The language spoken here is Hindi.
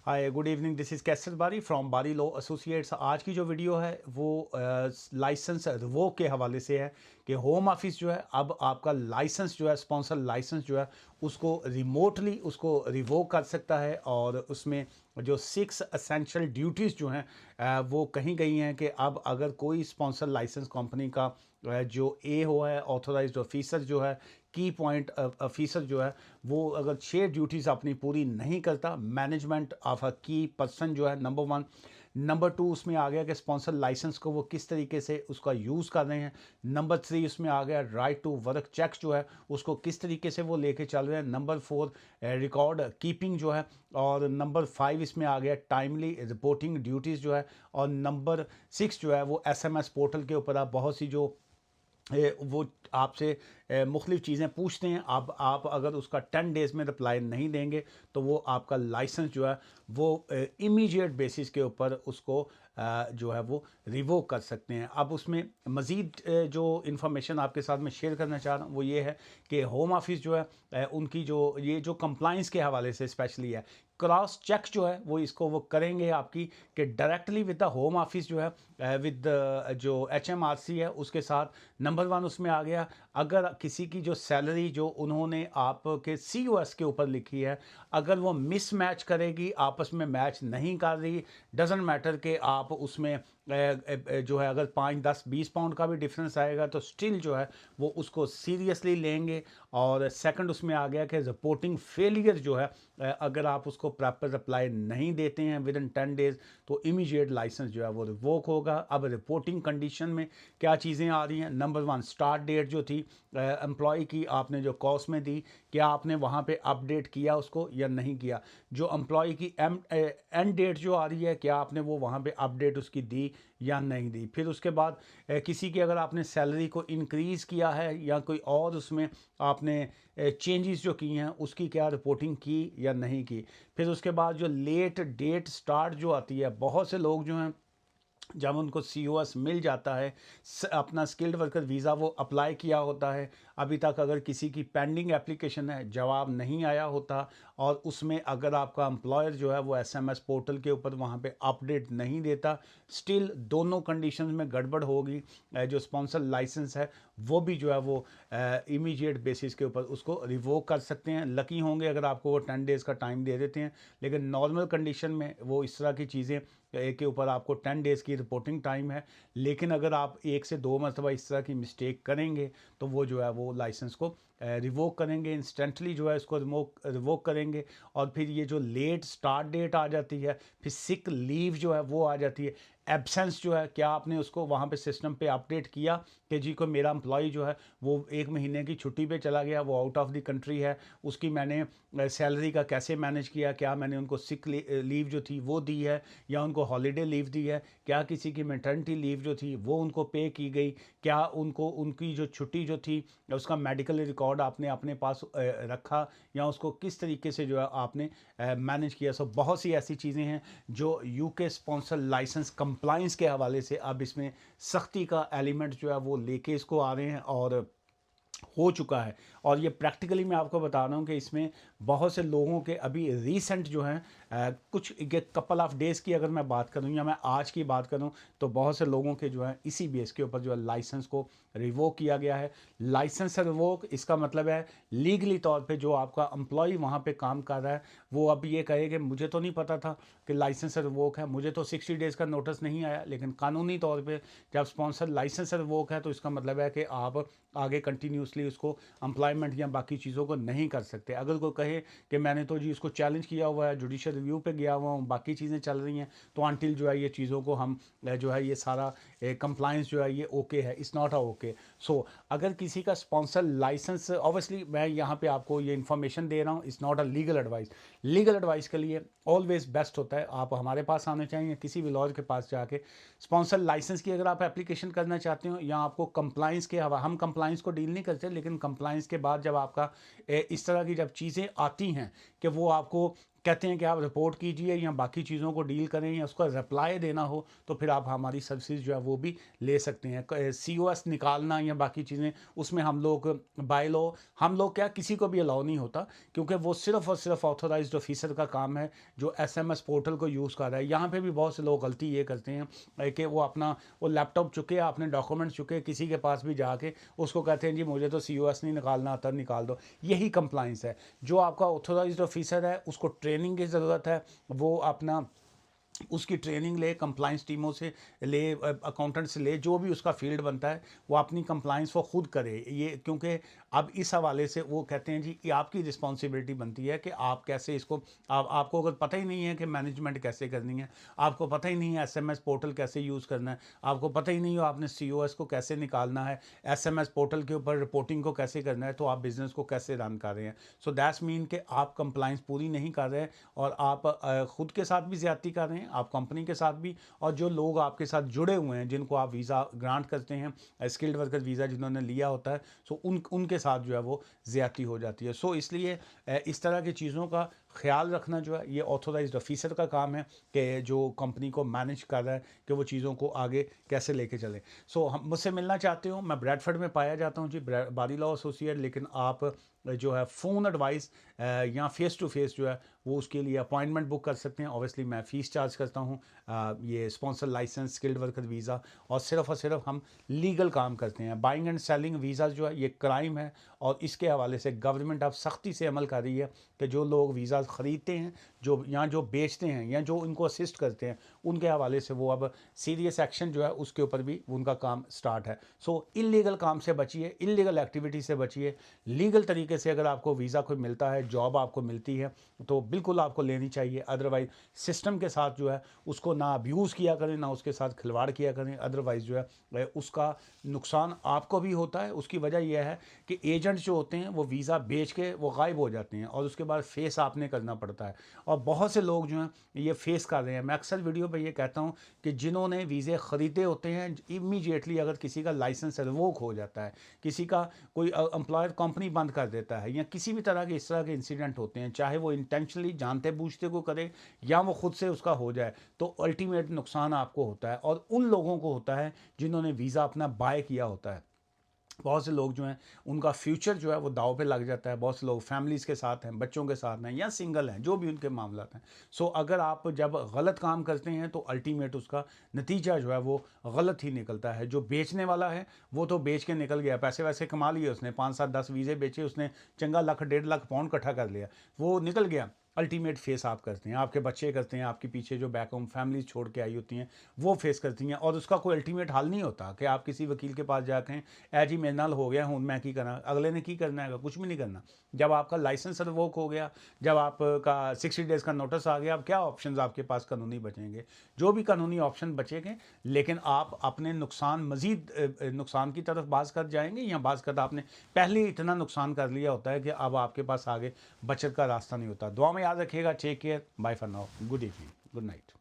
Hi good evening, this is Qaiser Bari from बारी लॉ एसोसिएट्स। आज की जो वीडियो है वो लाइसेंस रिवोक के हवाले से है कि होम ऑफिस जो है अब आपका लाइसेंस जो है, स्पॉन्सर लाइसेंस जो है उसको रिमोटली उसको रिवोक कर सकता है। और उसमें जो 6 एसेंशियल ड्यूटीज़ जो हैं वो कहीं गई हैं कि अब अगर कोई स्पॉन्सर लाइसेंस कंपनी का जो ए हो है, ऑथोराइज्ड ऑफिसर जो है, की पॉइंट ऑफिसर जो है, वो अगर 6 ड्यूटीज़ अपनी पूरी नहीं करता, मैनेजमेंट ऑफ अ की पर्सन जो है नंबर 1। नंबर 2 उसमें आ गया कि स्पॉन्सर लाइसेंस को वो किस तरीके से उसका यूज़ कर रहे हैं। नंबर 3 उसमें आ गया राइट टू वर्क चेक्स जो है उसको किस तरीके से वो लेके चल रहे हैं। नंबर 4 रिकॉर्ड कीपिंग जो है। और नंबर 5 इसमें आ गया टाइमली रिपोर्टिंग ड्यूटीज़ जो है। और नंबर 6 जो है वो एसएमएस पोर्टल के ऊपर आप बहुत सी जो वो आपसे मुख्तलिफ़ चीज़ें पूछते हैं। अब आप अगर उसका 10 डेज़ में रिप्लाई नहीं देंगे तो वो आपका लाइसेंस जो है वो इमीडिएट बेसिस के ऊपर उसको जो है वो रिवोक कर सकते हैं। अब उसमें मज़ीद जो इन्फॉर्मेशन आपके साथ में शेयर करना चाह रहा हूँ वो ये है कि होम ऑफिस जो है उनकी जो ये जो कंप्लाइंस के हवाले से स्पेशली है, क्रॉस चेक जो है वो इसको वो करेंगे आपकी कि directly with the home office जो है विद जो एचएमआरसी है उसके साथ। नंबर 1 उसमें आ गया, अगर किसी की जो सैलरी जो उन्होंने आपके सीओएस के ऊपर लिखी है, अगर वो मिसमैच करेगी, आपस में मैच नहीं कर रही, डजेंट मैटर कि आप उसमें जो है अगर 5 10 20 पाउंड का भी डिफरेंस आएगा तो स्टिल जो है वो उसको सीरियसली लेंगे। और सेकंड उसमें आ गया कि रिपोर्टिंग फेलियर जो है अगर आप उसको प्रॉपर रिप्लाई नहीं देते हैं विद इन 10 डेज तो इमीडिएट लाइसेंस जो है वो रिवोक होगा। अब रिपोर्टिंग कंडीशन में क्या चीज़ें आ रही हैं, नंबर 1 स्टार्ट डेट जो थी एम्प्लॉय की आपने जो कॉस्ट में दी, क्या आपने वहाँ पे अपडेट किया उसको या नहीं किया। जो एम्प्लॉय की एंड डेट जो आ रही है, क्या आपने वो वहाँ पे अपडेट उसकी दी या नहीं दी। फिर उसके बाद किसी की अगर आपने सैलरी को इंक्रीज़ किया है या कोई और उसमें आपने चेंजेस जो की हैं उसकी क्या रिपोर्टिंग की या नहीं की। फिर उसके बाद जो लेट डेट स्टार्ट जो आती है, बहुत से लोग जो हैं जब उनको सीओएस मिल जाता है, अपना स्किल्ड वर्कर वीज़ा वो अप्लाई किया होता है, अभी तक अगर किसी की पेंडिंग एप्लीकेशन है, जवाब नहीं आया होता और उसमें अगर आपका एम्प्लॉयर जो है वो एसएमएस पोर्टल के ऊपर वहाँ पे अपडेट नहीं देता, स्टिल दोनों कंडीशंस में गड़बड़ होगी। जो स्पॉन्सर लाइसेंस है वो भी जो है वो इमीडिएट बेसिस के ऊपर उसको रिवोक कर सकते हैं। लकी होंगे अगर आपको वो 10 डेज़ का टाइम दे देते हैं, लेकिन नॉर्मल कंडीशन में वो इस तरह की चीज़ें के ऊपर आपको 10 डेज़ की रिपोर्टिंग टाइम है। लेकिन अगर आप 1 से 2 मरतबा इस तरह की मिस्टेक करेंगे तो वो जो है वो लाइसेंस को रिवोक करेंगे, इंस्टेंटली जो है इसको रिवोक करेंगे। और फिर ये जो लेट स्टार्ट डेट आ जाती है, फिर सिक लीव जो है वो आ जाती है, एब्सेंस जो है, क्या आपने उसको वहाँ पे सिस्टम पे अपडेट किया कि जी को मेरा एम्प्लॉय जो है वो 1 महीने की छुट्टी पे चला गया, वो आउट ऑफ द कंट्री है, उसकी मैंने सैलरी का कैसे मैनेज किया, क्या मैंने उनको सिक लीव जो थी वो दी है या उनको हॉलीडे लीव दी है, क्या किसी की मैटरनिटी लीव जो थी वो उनको पे की गई, क्या उनको उनकी जो छुट्टी जो थी उसका मेडिकल रिकॉर्ड आपने अपने पास रखा या उसको किस तरीके से जो है आपने मैनेज किया। सो बहुत सी ऐसी चीज़ें हैं जो यूके स्पॉन्सर लाइसेंस कंप्लाइंस के हवाले से अब इसमें सख्ती का एलिमेंट जो है वो लेके इसको आ रहे हैं और हो चुका है। और ये प्रैक्टिकली मैं आपको बता रहा हूँ कि इसमें बहुत से लोगों के अभी रीसेंट जो हैं कुछ कपल ऑफ डेज़ की अगर मैं बात करूँ या मैं आज की बात करूँ तो बहुत से लोगों के जो है इसी बेस के ऊपर जो है लाइसेंस को रिवोक किया गया है। लाइसेंस रिवोक इसका मतलब है लीगली तौर पे जो आपका एम्प्लॉय वहाँ पे काम कर रहा है वो अब ये कहे कि मुझे तो नहीं पता था कि लाइसेंस रिवोक है, मुझे तो 60 डेज़ का नोटिस नहीं आया। लेकिन कानूनी तौर पर जब स्पॉन्सर लाइसेंस रिवोक है तो इसका मतलब है कि आप आगे कंटिन्यूसली उसको एम्प्लॉयमेंट या बाकी चीज़ों को नहीं कर सकते। अगर कोई कहे कि मैंने तो जी इसको चैलेंज किया हुआ है, जुडिशियल रिव्यू पे गया हुआ हूँ, बाकी चीज़ें चल रही हैं, तो अनटिल जो है ये चीज़ों को हम जो है ये सारा कंप्लाइंस जो है ये ओके है, इट्स नॉट अ ओके। सो अगर किसी का स्पॉन्सर लाइसेंस, ऑब्वियसली मैं यहाँ पे आपको ये इन्फॉर्मेशन दे रहा हूँ, it's not a legal advice. Legal advice के लिए ऑलवेज बेस्ट होता है आप हमारे पास आने चाहिए, किसी भी लॉयर के पास जाके स्पॉन्सर लाइसेंस की अगर आप एप्लीकेशन करना चाहते हो या आपको कंप्लाइंस के हवा, हम कंप्लाइंस को डील नहीं करते, लेकिन कंप्लाइंस के बाद जब आपका इस तरह की जब चीज़ें आती हैं कि वो आपको कहते हैं कि आप रिपोर्ट कीजिए या बाकी चीज़ों को डील करें या उसका रिप्लाई देना हो, तो फिर आप हमारी सर्विसेज जो है वो भी ले सकते हैं। COS निकालना या बाकी चीज़ें, उसमें हम लोग बाय लॉ, हम लोग क्या, किसी को भी अलाउ नहीं होता, क्योंकि वो सिर्फ़ और सिर्फ ऑथराइज्ड ऑफिसर का काम है जो SMS पोर्टल को यूज़ कर रहा है। यहाँ पे भी बहुत से लोग गलती ये करते हैं कि वो अपना वो लैपटॉप चुके, अपने डॉक्यूमेंट चुके, किसी के पास भी जाके उसको कहते हैं जी मुझे तो COS नहीं निकालना आता, निकाल दो। यही कंप्लाइंस है। जो आपका ऑथराइज्ड ऑफिसर है उसको ट्रेनिंग की ज़रूरत है, वो अपना उसकी ट्रेनिंग ले, कंप्लाइंस टीमों से ले, अकाउंटेंट से ले, जो भी उसका फील्ड बनता है वो अपनी कंप्लाइंस वो खुद करे। ये क्योंकि अब इस हवाले से वो कहते हैं जी ये आपकी रिस्पॉन्सिबिलिटी बनती है कि आप कैसे इसको, आपको अगर पता ही नहीं है कि मैनेजमेंट कैसे करनी है, आपको पता ही नहीं है SMS पोर्टल कैसे यूज़ करना है, आपको पता ही नहीं हो आपने COS को कैसे निकालना है, SMS पोर्टल के ऊपर रिपोर्टिंग को कैसे करना है, तो आप बिज़नेस को कैसे रन कर रहे हैं। सो दैट्स मीन कि आप कंप्लाइंस पूरी नहीं कर रहे हैं और आप खुद के साथ भी ज़्यादती कर रहे हैं, आप कंपनी के साथ भी, और जो लोग आपके साथ जुड़े हुए हैं जिनको आप वीज़ा ग्रांट करते हैं, स्किल्ड वर्कर वीज़ा जिन्होंने लिया होता है, सो उनके साथ जो है वो ज़्यादती हो जाती है। सो इसलिए इस तरह की चीज़ों का ख्याल रखना जो है ये ऑथराइज्ड ऑफिसर का काम है कि जो कंपनी को मैनेज कर रहा है कि वो चीज़ों को आगे कैसे लेके चले। सो हम मुझसे मिलना चाहते हो, मैं ब्रैडफर्ड में पाया जाता हूँ जी, बारी लॉ एसोसिएट, लेकिन आप जो है फ़ोन एडवाइस या फेस टू फेस जो है वो उसके लिए अपॉइंटमेंट बुक कर सकते हैं। ऑब्वियसली मैं फ़ीस चार्ज करता हूँ, ये sponsor licence, skilled worker visa, और सिर्फ हम लीगल काम करते हैं। बाइंग एंड सेलिंग वीज़ा जो है ये क्राइम है, और इसके हवाले से गवर्नमेंट अब सख्ती से अमल कर रही है कि जो लोग वीज़ा ख़रीदते हैं, जो बेचते हैं या जो इनको असिस्ट करते हैं, उनके हवाले से वो अब सीरियस एक्शन जो है उसके ऊपर भी उनका काम स्टार्ट है। सो इल्लीगल काम से बचिए, इल्लीगल एक्टिविटी से बचिए। लीगल तरीके से अगर आपको वीज़ा कोई मिलता है, जॉब आपको मिलती है, तो बिल्कुल आपको लेनी चाहिए। अदरवाइज़ सिस्टम के साथ जो है उसको ना अब्यूज़ किया करें, ना उसके साथ खिलवाड़ किया करें। अदरवाइज़ जो है उसका नुकसान आपको भी होता है। उसकी वजह यह है कि एजेंट जो होते हैं वो वीज़ा बेच के वो गायब हो जाते हैं, और उसके बाद फेस आपने करना पड़ता है, और बहुत से लोग जो हैं ये फेस कर रहे हैं। मैं अक्सर वीडियो पे ये कहता हूँ कि जिन्होंने वीज़े ख़रीदे होते हैं, इमीडिएटली अगर किसी का लाइसेंस रिवोक हो जाता है, किसी का कोई एम्प्लॉयर कंपनी बंद कर देता है, या किसी भी तरह के इस तरह के इंसिडेंट होते हैं, चाहे वो इंटेंशनली जानते बूझते को करे या वो खुद से उसका हो जाए, तो अल्टीमेट नुकसान आपको होता है, और उन लोगों को होता है जिन्होंने वीज़ा अपना बाय किया होता है। बहुत से लोग जो हैं उनका फ्यूचर जो है वो दांव पे लग जाता है। बहुत से लोग फैमिलीज़ के साथ हैं, बच्चों के साथ हैं, या सिंगल हैं, जो भी उनके मामला हैं। सो अगर आप जब गलत काम करते हैं तो अल्टीमेट उसका नतीजा जो है वो गलत ही निकलता है। जो बेचने वाला है वो तो बेच के निकल गया, पैसे वैसे कमा लिए उसने, 5 7 10 वीज़े बेचे उसने, चंगा लाख 1.5 लाख पाउंड इकट्ठा कर लिया, वो निकल गया। अल्टीमेट फेस आप करते हैं, आपके बच्चे करते हैं, आपके पीछे जो बैक होम फैमिलीज छोड़ के आई होती हैं वो फेस करती हैं, और उसका कोई अल्टीमेट हल नहीं होता कि आप किसी वकील के पास जाके ए जी मेरे नाल हो गया हूँ मैं की करना, अगले ने की करना है, कुछ भी नहीं करना। जब आपका लाइसेंस रिवोक हो गया, जब आपका 60 डेज़ का नोटिस आ गया, अब क्या ऑप्शंस आपके पास कानूनी बचेंगे? जो भी कानूनी ऑप्शन बचेंगे, लेकिन आप अपने नुकसान, मज़ीद नुकसान की तरफ बाज़ कर जाएंगे, या बाज़ कर आपने पहले ही इतना नुकसान कर लिया होता है कि अब आपके पास आगे बचत का रास्ता नहीं होता। दुआ में याद रखिएगा। Take care, bye for now, good evening, good night.